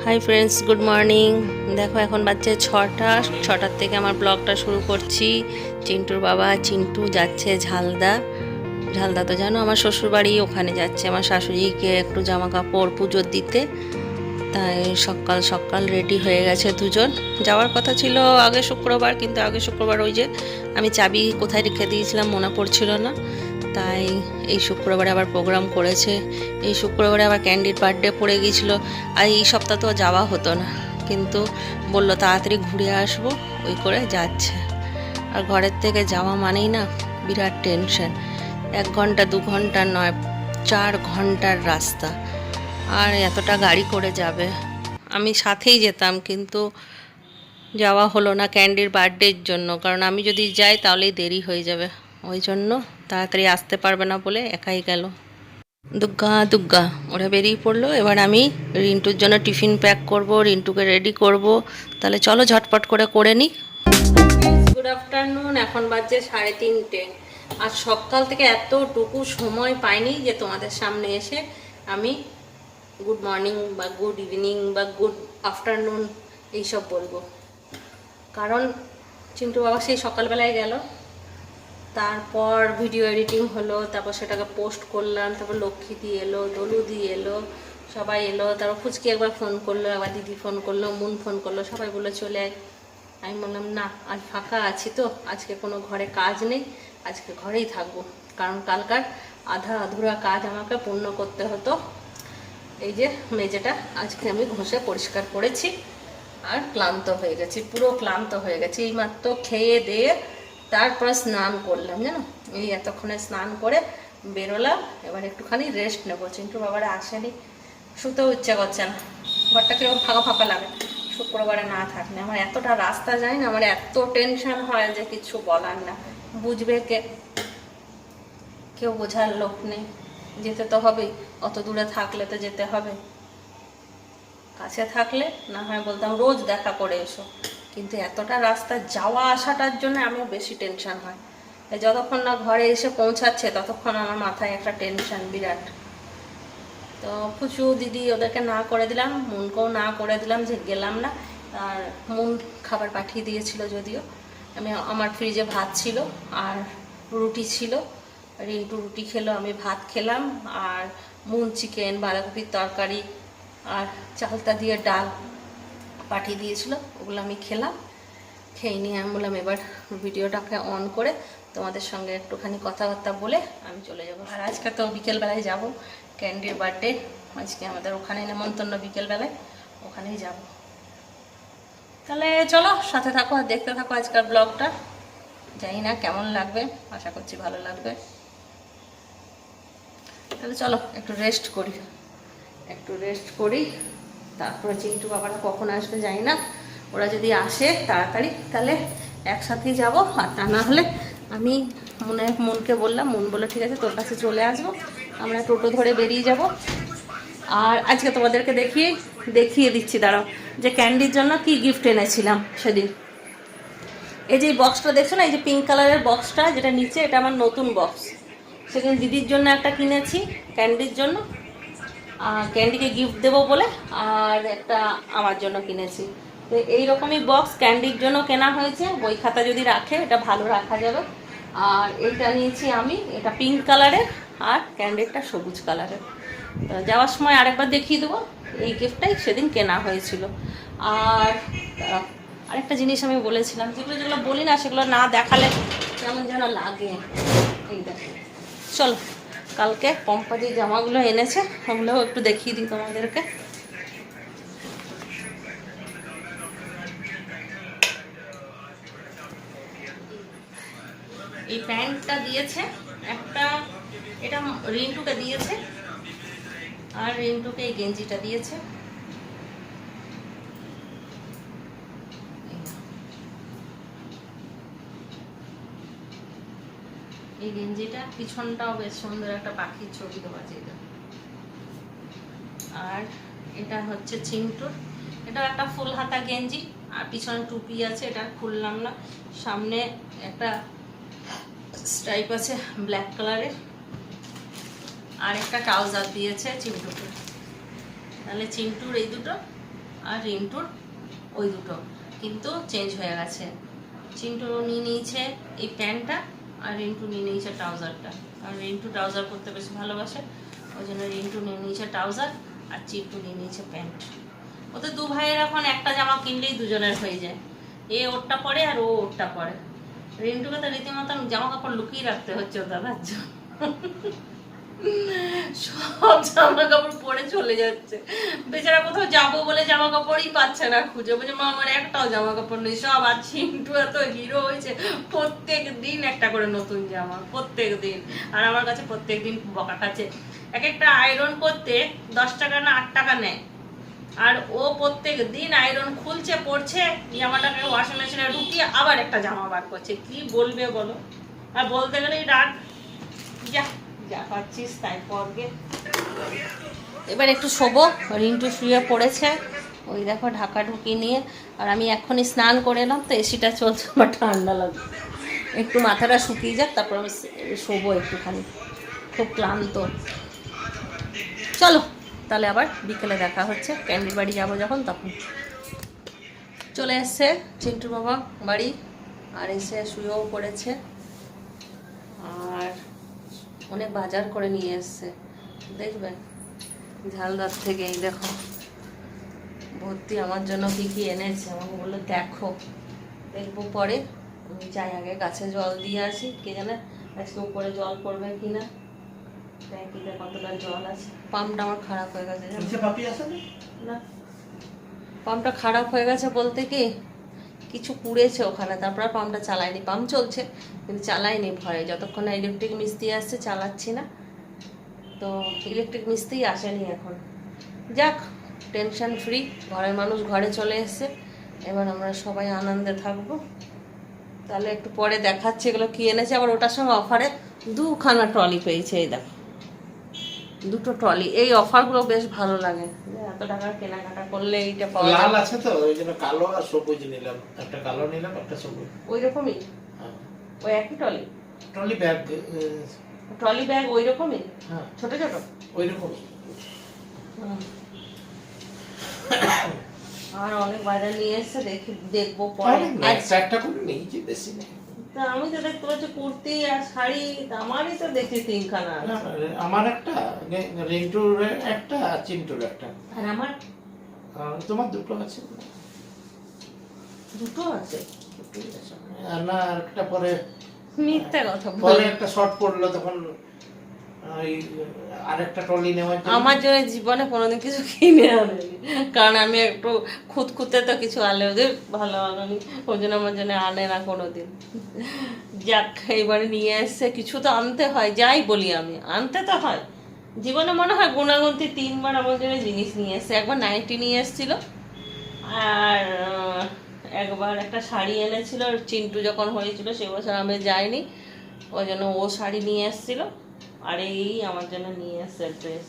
Hi friends, good morning. দেখো এখন বাজছে 6টার থেকে আমার ব্লগটা শুরু করছি। চিন্টুর বাবা চিন্টু যাচ্ছে ঝালদা। ঝালদা তো জানো আমার শ্বশুরবাড়ি, ওখানে যাচ্ছে আমার শাশুড়িকে একটু জামা কাপড় পুজোর দিতে। তাই সকাল সকাল রেডি হয়ে গেছে দুজন। যাওয়ার কথা ছিল আগে শুক্রবার, কিন্তু আগে শুক্রবার ওই যে আমি চাবি কোথায় রেখে দিয়েছিলাম মনে পড়ছিল না, তাই এই শুক্রবারে আবার প্রোগ্রাম করেছে। এই শুক্রবারে আবার ক্যান্ডির বার্থডে পড়ে গিয়েছিলো, আর এই সপ্তাহ তো যাওয়া হতো না, কিন্তু বললো তাড়াতাড়ি ঘুরে আসবো, ওই করে যাচ্ছে। আর ঘরের থেকে যাওয়া মানেই না বিরাট টেনশন। 1 ঘন্টা 2 ঘন্টা নয়, 4 ঘন্টার রাস্তা, আর এতটা গাড়ি করে যাবে। আমি সাথেই যেতাম, কিন্তু যাওয়া হলো না ক্যান্ডির বার্থডের জন্য, কারণ আমি যদি যাই তাহলেই দেরি হয়ে যাবে, ওই জন্য তাড়াতাড়ি আসতে পারবে না বলে একাই গেল। দুগ্গা দুগ্গা ওরা বেরিয়ে পড়লো। এবার আমি রিন্টুর জন্য টিফিন প্যাক করব, রিন্টুকে রেডি করব। তাহলে চলো ঝটপট করে নিই। গুড আফটারনুন, এখন বাজছে 3:30। আর সকাল থেকে এতটুকু সময় পাইনি যে তোমাদের সামনে এসে আমি গুড মর্নিং বা গুড ইভিনিং বা গুড আফটারনুন এইসব বলবো। কারণ চিন্টু বাবা সেই সকালবেলায় গেল, তারপর ভিডিও এডিটিং হলো, তারপর সেটাকে পোস্ট করলাম, তারপর লক্ষ্মী দিয়ে এলো, দলু দিয়ে এলো, সবাই এলো। তারপর ফুচকি একবার ফোন করলো, আবার দিদি ফোন করলো, মুন ফোন করলো, সবাই বললো চলে আয়। আমি বললাম না, আজ ফাঁকা আছি তো, আজকে কোনো ঘরে কাজ নেই, আজকে ঘরেই থাকবো, কারণ কালকার আধা আধুরা কাজ আমাকে পূর্ণ করতে হতো। এই যে মেঝেটা আজকে আমি ঘষে পরিষ্কার করেছি, আর ক্লান্ত হয়ে গেছি, পুরো ক্লান্ত হয়ে গেছি। এইমাত্র খেয়ে দিয়ে তারপর স্নান করলাম, জানো, এই এতক্ষণে স্নান করে বেরোলাম। এবার একটুখানি রেস্ট নেবো। চিন্টু বাবারা আসেনি, শুতেও ইচ্ছা করছে না, ঘরটা কিরকম ফাঁকা ফাঁকা লাগে শুক্রবারে না থাকলে। আমার এতটা রাস্তা যায় না, আমার এত টেনশন হয় যে কিছু বলার না। বুঝবে কে? কেউ বোঝার লোক নেই। যেতে তো হবেই, অত দূরে থাকলে তো যেতে হবে। কাছে থাকলে না হয় বলতাম রোজ দেখা করে এসো, কিন্তু এতটা রাস্তা যাওয়া আসাটার জন্য আমিও বেশি টেনশন হয়। যতক্ষণ না ঘরে এসে পৌঁছাচ্ছে ততক্ষণ আমার মাথায় একটা টেনশন বিরাট। তো ফুচু দিদি ওদেরকে না করে দিলাম, মুনকেও না করে দিলাম যে গেলাম না। আর মুন খাবার পাঠিয়ে দিয়েছিল, যদিও আমার ফ্রিজে ভাত ছিল আর রুটি ছিল। রিন্টু রুটি খেলো, আমি ভাত খেলাম। আর মুন চিকেন, বাঁধাকপির তরকারি আর চালতা দিয়ে ডাল পাঠিয়ে দিয়েছিল, ওগুলো আমি খেলাম। খেয়ে নিয়ে আমি বললাম এবার ভিডিওটাকে অন করে তোমাদের সঙ্গে একটুখানি কথাবার্তা বলে আমি চলে যাব। আর আজকে তো বিকেলবেলায় যাব ক্যান্ডির বার্থডে, আজকে আমাদের ওখানে নেমন্তন্ন, বিকেলবেলায় ওখানেই যাব। তাহলে চলো সাথে থাকো আর দেখতে থাকো আজকের ব্লগটা। জানি না কেমন লাগবে, আশা করছি ভালো লাগবে। তাহলে চলো একটু রেস্ট করি, তারপরে চিন্টু বাবারা কখন আসবে জানি না। ওরা যদি আসে তাড়াতাড়ি তাহলে একসাথেই যাব, আর তা না হলে আমি মনকে বললাম, মন বললো ঠিক আছে তোর কাছে চলে আসবো, আমরা টোটো ধরে বেরিয়ে যাব। আর আজকে তোমাদেরকে দেখিয়ে দিচ্ছি, দাঁড়াও, যে ক্যান্ডির জন্য কি গিফট এনেছিলাম সেদিন। এই যে বক্সটা দেখছো না, এই যে পিঙ্ক কালারের বক্সটা যেটা নিচে, এটা আমার নতুন বক্স। সেদিন দিদির জন্য একটা কিনেছি ক্যান্ডির জন্য, ক্যান্ডিকে গিফট দেবো বলে, আর একটা আমার জন্য কিনেছি। তো এইরকমই বক্স ক্যান্ডির জন্য কেনা হয়েছে, বই খাতা যদি রাখে এটা ভালো রাখা যাবে। আর এইটা নিয়েছি আমি, এটা পিঙ্ক কালারের, আর ক্যান্ডিরটা সবুজ কালারের। তো যাওয়ার সময় আরেকবার দেখিয়ে দেবো, এই গিফটটাই সেদিন কেনা হয়েছিল। আর আরেকটা জিনিস আমি বলেছিলাম, যেগুলো বলি না সেগুলো না দেখালে কেমন যেন লাগে। এই দেখো, চলো কালকে পম্পা যে জামাগুলো এনেছে ওগুলোও একটু দেখিয়ে দিই তোমাদেরকে। এই প্যান্টটা দিয়েছে একটা, এটা রিন্টুকে দিয়েছে, আর রিন্টুকে এই গেঞ্জিটা দিয়েছে। এই গেঞ্জিটা পিছনটাও বেশ সুন্দর, একটা পাখির ছবি দেওয়া আছে এটা। আর এটা হচ্ছে চিন্টুর, এটা একটা ফুল হাতা গেঞ্জি, আর পিছনে টুপি আছে, এটা খুললাম না। সামনে একটা স্ট্রাইপ আছে ব্ল্যাক কালারের, আর একটা ট্রাউজার দিয়েছে চিন্টুকে। তাহলে চিন্টুর এই দুটো, আর রিন্টুর ওই দুটো কিন্তু চেঞ্জ হয়ে গেছে। চিন্টুরও নিয়ে নিয়েছে এই প্যান্টটা আর রিন্টু নিয়ে নিয়েছে ট্রাউজারটা, কারণ রিন্টু ট্রাউজার পরতে বেশি ভালোবাসে, ওই জন্য রিন্টু নিয়ে নিয়েছে ট্রাউজার আর চিন্টু নিয়ে নিয়েছে প্যান্ট। ওদের দু ভাইয়ের এখন একটা জামা কিনলেই দুজনের হয়ে যায়, এ ওরটা পরে আর ও ওরটা পরে। রিন্টুকে তো রীতিমতন জামা কাপড় লুকিয়ে রাখতে হচ্ছে ও দাদার জন্য, সব জামা কাপড় পরে চলে যাচ্ছে বেচারা, কোথাও যাবো বলে জামা কাপড়ই পাচ্ছে না খুঁজে, বলছে মা আমার একটাও জামা কাপড় নেই সব। আর চিন্টু এত হিরো হয়েছে, প্রত্যেক দিন একটা করে নতুন জামা, প্রত্যেক দিন। আর আমার কাছে প্রত্যেক দিন বকা খাচ্ছে, এক একটা আয়রন করতে 10 টাকা না 8 টাকা নেয়, আর ও প্রত্যেক দিন আয়রন খুলছে পড়ছে, জামাটাকে ওয়াশিং মেশিনে ঢুকিয়ে আবার একটা জামা বার করছে। কি বলবে বলো, আর বলতে গেলেই রাগ। যা যা পাচ্ছিস তাই পরবে। এবার একটু শোবো, রিন্টু শুয়ে পড়েছে ওই দেখো ঢাকা ঢুকি নিয়ে, আর আমি এখনই স্নান করে এলাম তো এসিটা চলছে, আমার ঠান্ডা লাগবে, একটু মাথাটা শুকিয়ে যাক তারপর আমি শোবো একটুখানি, খুব ক্লান্ত। চলো তাহলে আবার বিকেলে দেখা হচ্ছে, ক্যান্ডির বাড়ি যাবো যখন তখন। চলে এসছে চিন্টুর বাবা বাড়ি, আর এসে শুয়েও পড়েছে, আর অনেক বাজার করে নিয়ে এসছে দেখবেন ঝালদার থেকে। এই দেখো ভর্তি আমার জন্য কি কি এনেছে, আমাকে বললো দেখো, দেখবো পরে। আমি যাই আগে গাছে জল দিয়ে আসি, কে জানে আজকে উপরে জল পড়বে কিনা, ট্যাঙ্কিতে কতটা জল আছে। পাম্পটা আমার খারাপ হয়ে গেছে না, পাম্পটা খারাপ হয়ে গেছে বলতে কি কিছু পুড়েছে ওখানে, তারপর পাম্পটা চালাইনি, পাম্প চলছে কিন্তু চালাইনি ভয়ে, যতক্ষণ না ইলেকট্রিক মিস্ত্রি আসছে চালাচ্ছি না, তো ইলেকট্রিক মিস্ত্রি আসেনি এখন। যাক টেনশন ফ্রি, ঘরের মানুষ ঘরে চলে এসছে, এবার আমরা সবাই আনন্দে থাকবো। তাহলে একটু পরে দেখাচ্ছি এগুলো কি এনেছে। আবার ওটার সঙ্গে অফারে 2খানা ট্রলি পেয়েছে, এই দেখো 2টো ট্রলি। এই অফারগুলো বেশ ভালো লাগে, এত টাকার কেনাকাটা করলে এইটা পাওয়া যায়। লাল আছে তো ওই জন্য কালো আর সবুজ নিলাম, একটা কালো নিলাম একটা সবুজ। ওই রকমই, ওই একই trolley, trolley bag, trolley bag ওই রকমই, হ্যাঁ ছোট ছোট ওই রকমই। আর অনেক বাজার নিয়ে এসছে, দেখবো পরে। একটা করে নিয়েছি, বেশি নেই। তা আমি তো দেখতে পাচ্ছি কুর্তি আর শাড়ি, আমারই তো দেখছি 3খানা। আমার একটা, রিন্টুর একটা আর চিন্টুর একটা। আর আমার তোমার 2টো আছে, 2টো আছে না আর একটা পরে মিথ্যা কথা পরে বলে। একটা শর্ট পড়লো তখন আরেকটা ট্রলি নেওয়ার জন্য। আমার জন্য জীবনে কোনোদিন কিছু কিনে আনেনি, কারণ আমি একটু খুঁতখুঁতে তো কিছু আনলে ওদের ভালো আনেনি, ওই জন্য আমার জন্য আনে না কোনোদিন। যাক এবারে নিয়ে এসছে, কিছু তো আনতে হয়, যাই বলি আমি আনতে তো হয়। জীবনে মনে হয় গুণাগুন্তি 3বার আমার জন্য জিনিস নিয়ে এসছে। একবার নাইটি নিয়ে এসেছিল, আর একবার একটা শাড়ি এনেছিল, চিন্টু যখন হয়েছিল সে বছর আমি যাইনি, ওই জন্য ও শাড়ি নিয়ে এসেছিল, আর এই আমার জন্য নিয়ে এসছে ড্রেস।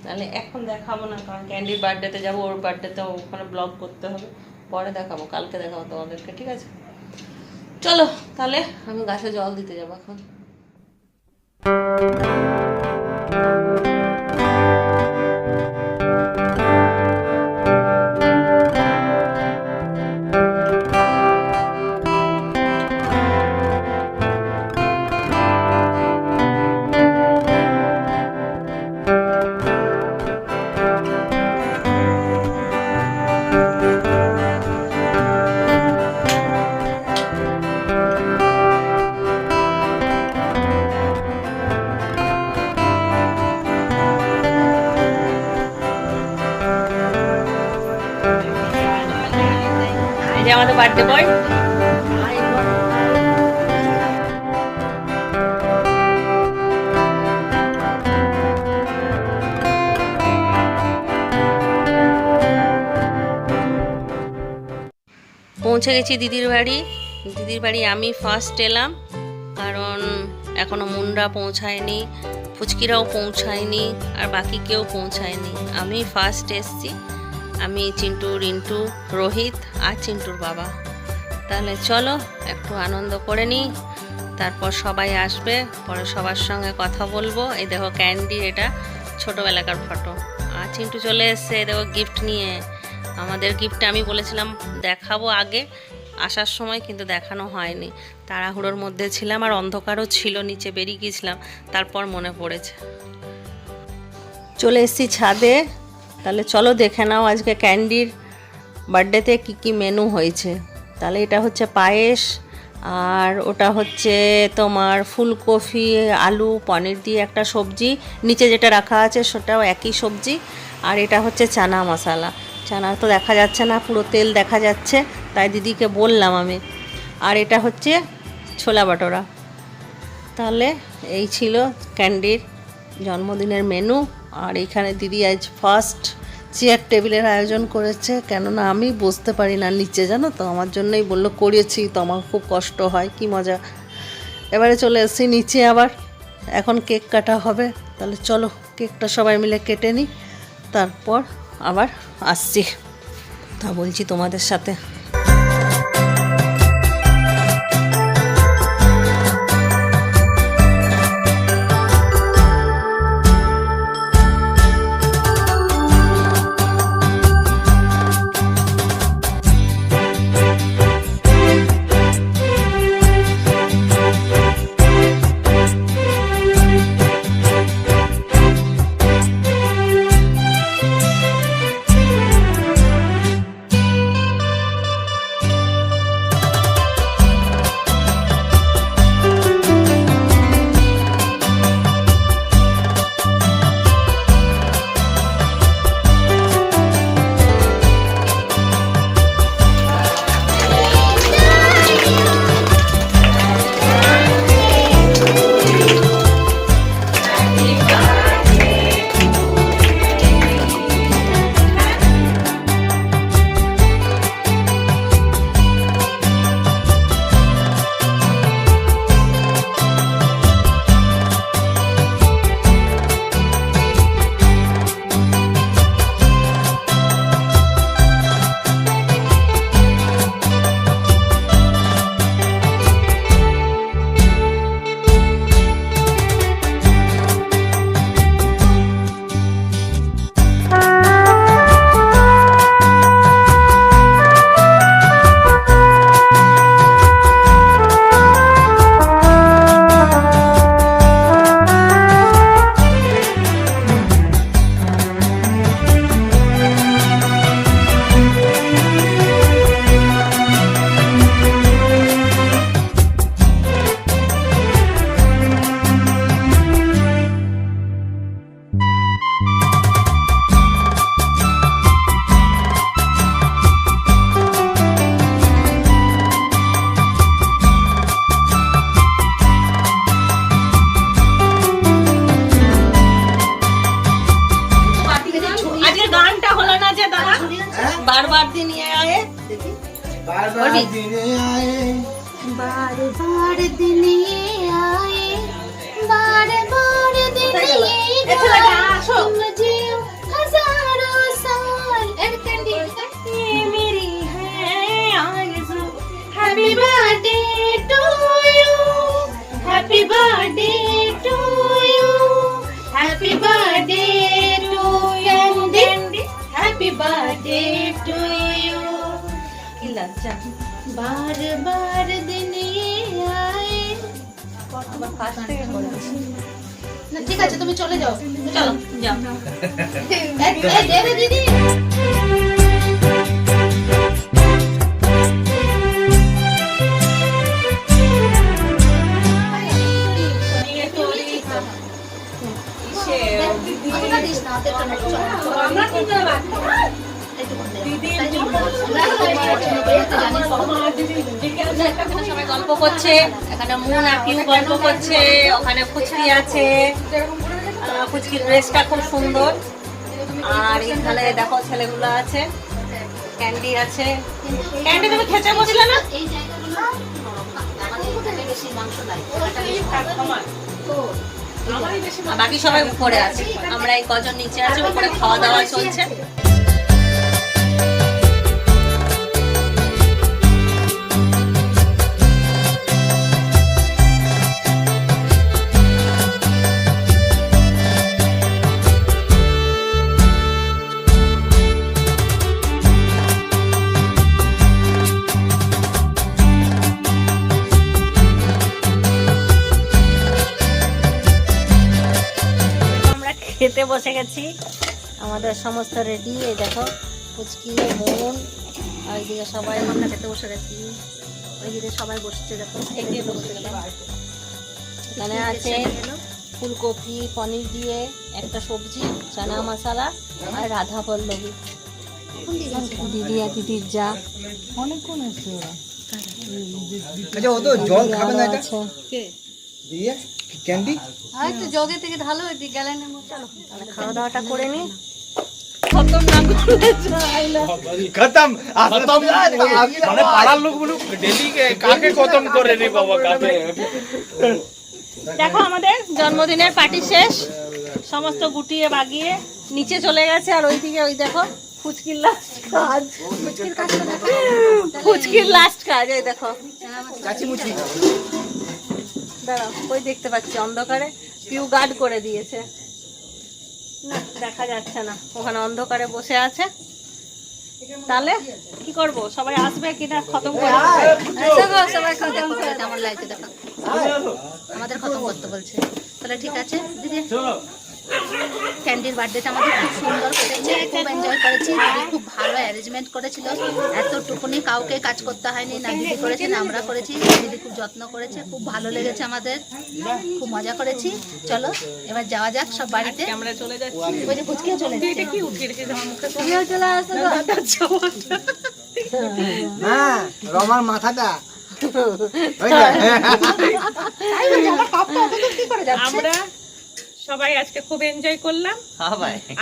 তাহলে এখন দেখাবো না, কারণ ক্যান্ডির বার্থডেতে যাবো, ওর বার্থডেতে ওখানে ব্লগ করতে হবে, পরে দেখাবো, কালকে দেখাবো তোমাদেরকে, ঠিক আছে? চলো তাহলে আমি গাছে জল দিতে যাবো এখন। এই যে আমাদের বার্থডে বয়, পৌঁছে গেছি দিদির বাড়ি। দিদির বাড়ি আমি ফার্স্ট এলাম, কারণ এখনো মুন্ডা পৌঁছায়নি, ফুচকিরাও পৌঁছায়নি, আর বাকি কেউ পৌঁছায়নি, আমি ফার্স্ট এসছি। আমি, চিন্টু, রিন্টু, রোহিত আর চিন্টুর বাবা। তাহলে চলো একটু আনন্দ করে নিই, তারপর সবাই আসবে, পরে সবার সঙ্গে কথা বলবো। এই দেখো ক্যান্ডি, এটা ছোটোবেলাকার ফটো, আর চিন্টু চলে এসছে, দেখো গিফট নিয়ে। আমাদের গিফটটা আমি বলেছিলাম দেখাবো আগে আসার সময়, কিন্তু দেখানো হয়নি, তাড়াহুড়োর মধ্যে ছিলাম আর অন্ধকারও ছিল, নিচে বেরিয়ে গিয়েছিলাম, তারপর মনে পড়েছে। চলে এসেছি ছাদে। তাহলে চলো দেখে নাও আজকে ক্যান্ডির বার্থডেতে কি কি মেনু হয়েছে। তাহলে এটা হচ্ছে পায়েস, আর ওটা হচ্ছে তোমার ফুলকপি আলু পনির দিয়ে একটা সবজি, নিচে যেটা রাখা আছে সেটাও একই সবজি, আর এটা হচ্ছে চানা মশলা। চানা তো দেখা যাচ্ছে না, পুরো তেল দেখা যাচ্ছে, তাই দিদিকে বললাম আমি। আর এটা হচ্ছে ছোলা বাটোরা। তাহলে এই ছিল ক্যান্ডির জন্মদিনের মেনু। আর এইখানে দিদি আজ ফার্স্ট চেয়ার টেবিলের আয়োজন করেছে, কেননা আমি বসতে পারি না নিচে, জানো তো, আমার জন্যই বললো করেছি তো, আমার খুব কষ্ট হয়, কি মজা। এবারে চলে এসেছি নিচে আবার, এখন কেক কাটা হবে। তাহলে চলো কেকটা সবাই মিলে কেটে নিই, তারপর আবার আসছি, তা বলছি তোমাদের সাথে। बार दिन ये आए, बार बार दिन आए, बार बार दिन ये आए, बार बार दिन ये मुझे हजारों साल ये मेरी है आरज़ू। Happy birthday to you, happy birthday to you, happy birthday to you, happy birthday to you. बार बार दिन ये आए। না ঠিক আছে, তুমি চলে যাও, चलो जाओ। দে দে দিদি। সবাই গল্প করছে, এখানে মুন আপিউ গল্প করছে, ওখানে ফুচকি আছে, ফুচকির ড্রেসটা খুব সুন্দর। আর এখানে দেখো ছেলেগুলো আছে, ক্যান্ডি আছে। ক্যান্ডি তুমি খেতে বসলে না? এই জায়গাগুলো আমাদের এখানে বেশি মাংস লাগে। আর বাকি সবাই উপরে আছে, আমরা এই কজন নিচে আছি, উপরে খাওয়া দাওয়া চলছে। খেতে বসে গেছি। আমাদের সমস্ত রেডি, এই দেখো পুচকি মন, আর ওইদিকে সবাই আমরা খেতে বসে গেছি, ওইদিকে সবাই বসছে, দেখো এগিয়ে বসে গেলাম। এখানে আছে ফুলকপি পনির দিয়ে একটা সবজি, চানা মশলা আর রাধা পল্লবী, দিদি আর দিদির যা অনেকক্ষণ আছে ওরা। আচ্ছা ও তো জল খাবে না এটা আছে দিয়ে ক্যান্ডি হয়তো জগে থেকে ঢালো এদিকে গ্যালানের মধ্যে। চলো তাহলে খাওয়া দাওয়াটা করে নি। খতম না করলে যায় না। খতম খতম মানে পাড়ার লোকগুলো ডেলি কাকে খতম করে রে বাবা কাকে। দেখো আমাদের জন্মদিনের পার্টি শেষ, সমস্ত গুটিয়ে বাগিয়ে নিচে চলে গেছে। আর ওইদিকে ওই দেখো ফুচকির লাস্ট কাজ, ফুচকির কাজটা দেখো। ফুচকির লাস্ট কাজ এই দেখো। চাচি মুচি দাঁড়াও, ওই দেখতে পাচ্ছি অন্ধকারে পিউ গার্ড করে দিয়েছে, না দেখা যাচ্ছে না, ওখানে অন্ধকারে বসে আছে। তাহলে কি করব, সবাই আসবে কিনা খতম করে দেখো সবাই খতম করে, কেমন লাগছে দেখো, আমাদের খতম করতে বলছে। তাহলে ঠিক আছে দিদি, ক্যান্ডির বার্থডেটা আমাদের খুব সুন্দর করেছে, খুব এনজয় করেছি, দিদি খুব ভালো অ্যারেঞ্জমেন্ট করেছিল, এতটুকুনি কাউকে কাজ করতে হয়নি, না দিদি করেছে না আমরা করেছি, দিদি খুব যত্ন করেছে, খুব ভালো লেগেছে আমাদের, খুব মজা করেছি। চলো এবার যাওয়া যাক সব বাড়িতে। আমরা চলে যাচ্ছি। ওই যে ফুচকিও চলে এসেছে। এটা কি উঠিয়ে রেখেছে আমার মুখে? তুমিও চলে আসো গো। হ্যাঁ রমার মাথাটা আমরা সবাই আজকে খুব এনজয় করলাম।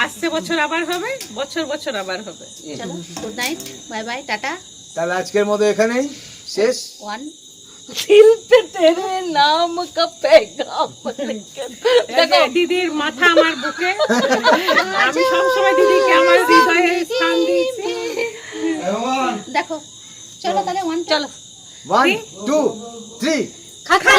আসছে বছর আবার হবে, বছর বছর আবার হবে। চলো good night, bye bye, tata, তাহলে আজকের মতো এখানেই শেষ। ওয়ান। दिल पे तेरे नाम का पैगाम लेकर দেখো দিদির মাথা আমার বুকে, আমি সবসময় দিদিকে আমার হৃদয়ে স্থান দিয়েছি। দেখো চলো তাহলে ওয়ান, চলো 1 2 3 খাতা।